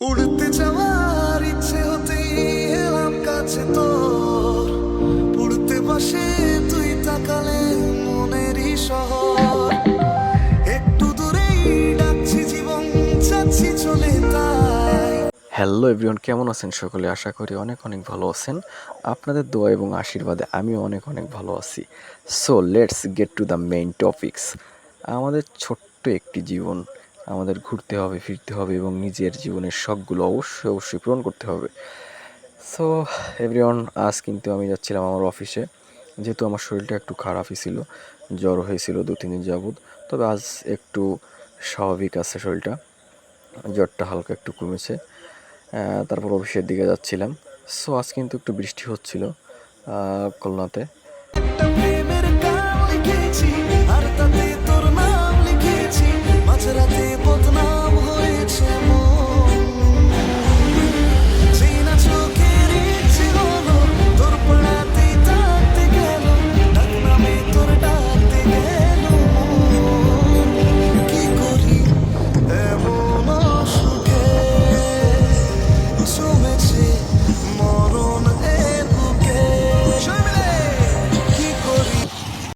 উড়তে যাওয়ার ইচ্ছে হতেই এলাম কাছে তোর, উড়তে বসে তুই তাকালে মনেরই শহর, একটু দূরেই ডাকছি জীবন, যাচ্ছি চলে তাই। হ্যালো এভরিওয়ান, কেমন আছেন সকলে? আশা করি অনেক অনেক ভালো আছেন। আপনাদের দোয়া এবং আশীর্বাদে আমিও অনেক অনেক ভালো আছি। So let's get to the main topics. আমাদের ছোট্ট একটি জীবন, আমাদের ঘুরতে হবে, ফিরতে হবে এবং নিজের জীবনের শখগুলো অবশ্যই অবশ্যই পূরণ করতে হবে। সো এভরিওয়ান, আজ কিন্তু আমি যাচ্ছিলাম আমার অফিসে, যেহেতু আমার শরীরটা একটু খারাপই ছিল, জ্বর হয়েছিল 2-3 দিন যাবৎ। তবে আজ একটু স্বাভাবিক আছে শরীরটা, জ্বরটা হালকা একটু কমেছে। তারপর অফিসের দিকে যাচ্ছিলাম। সো আজ কিন্তু একটু বৃষ্টি হচ্ছিল খুলনাতে।